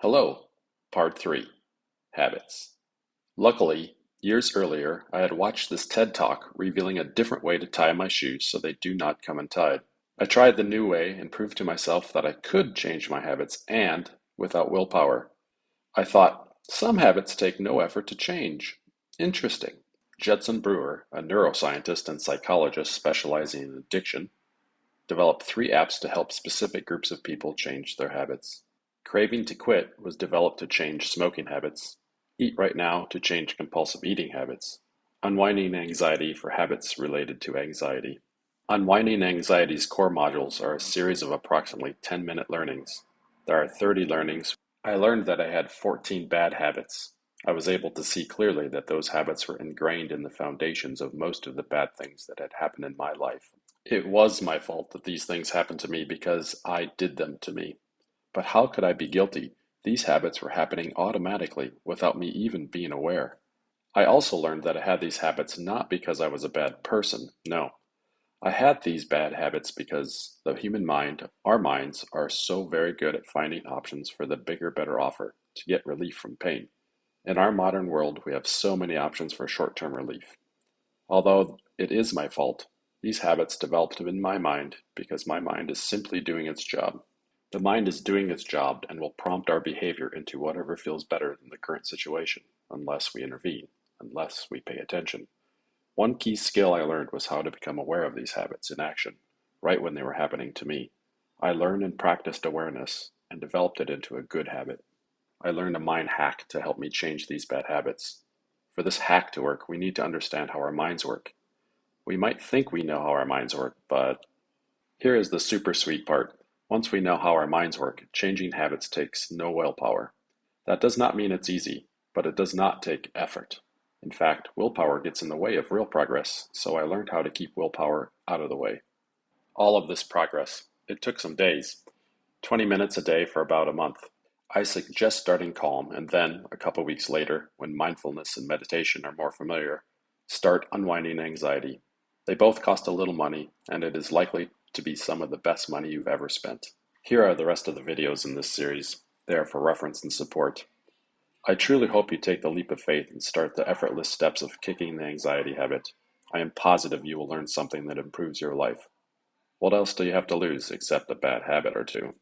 Hello, Part 3, Habits. Luckily, years earlier, I had watched this TED Talk revealing a different way to tie my shoes so they do not come untied. I tried the new way and proved to myself that I could change my habits and without willpower. I thought, some habits take no effort to change. Interesting. Judson Brewer, a neuroscientist and psychologist specializing in addiction, developed 3 apps to help specific groups of people change their habits. Craving to Quit was developed to change smoking habits. Eat Right Now to change compulsive eating habits. Unwinding Anxiety for habits related to anxiety. Unwinding Anxiety's core modules are a series of approximately 10-minute learnings. There are 30 learnings. I learned that I had 14 bad habits. I was able to see clearly that those habits were ingrained in the foundations of most of the bad things that had happened in my life. It was my fault that these things happened to me because I did them to me. But how could I be guilty? These habits were happening automatically without me even being aware. I also learned that I had these habits not because I was a bad person. No. I had these bad habits because the human mind, our minds, are so very good at finding options for the bigger, better offer to get relief from pain. In our modern world, we have so many options for short-term relief. Although it is my fault, these habits developed in my mind because my mind is simply doing its job. The mind is doing its job and will prompt our behavior into whatever feels better than the current situation, unless we intervene, unless we pay attention. One key skill I learned was how to become aware of these habits in action, right when they were happening to me. I learned and practiced awareness and developed it into a good habit. I learned a mind hack to help me change these bad habits. For this hack to work, we need to understand how our minds work. We might think we know how our minds work, but here is the super sweet part. Once we know how our minds work, changing habits takes no willpower. That does not mean it's easy, but it does not take effort. In fact, willpower gets in the way of real progress, so I learned how to keep willpower out of the way. All of this progress, it took some days, 20 minutes a day for about a month. I suggest starting calm and then, a couple weeks later, when mindfulness and meditation are more familiar, start unwinding anxiety. They both cost a little money, and it is likely to be some of the best money you've ever spent. Here are the rest of the videos in this series. They are for reference and support. I truly hope you take the leap of faith and start the effortless steps of kicking the anxiety habit. I am positive you will learn something that improves your life. What else do you have to lose except a bad habit or two?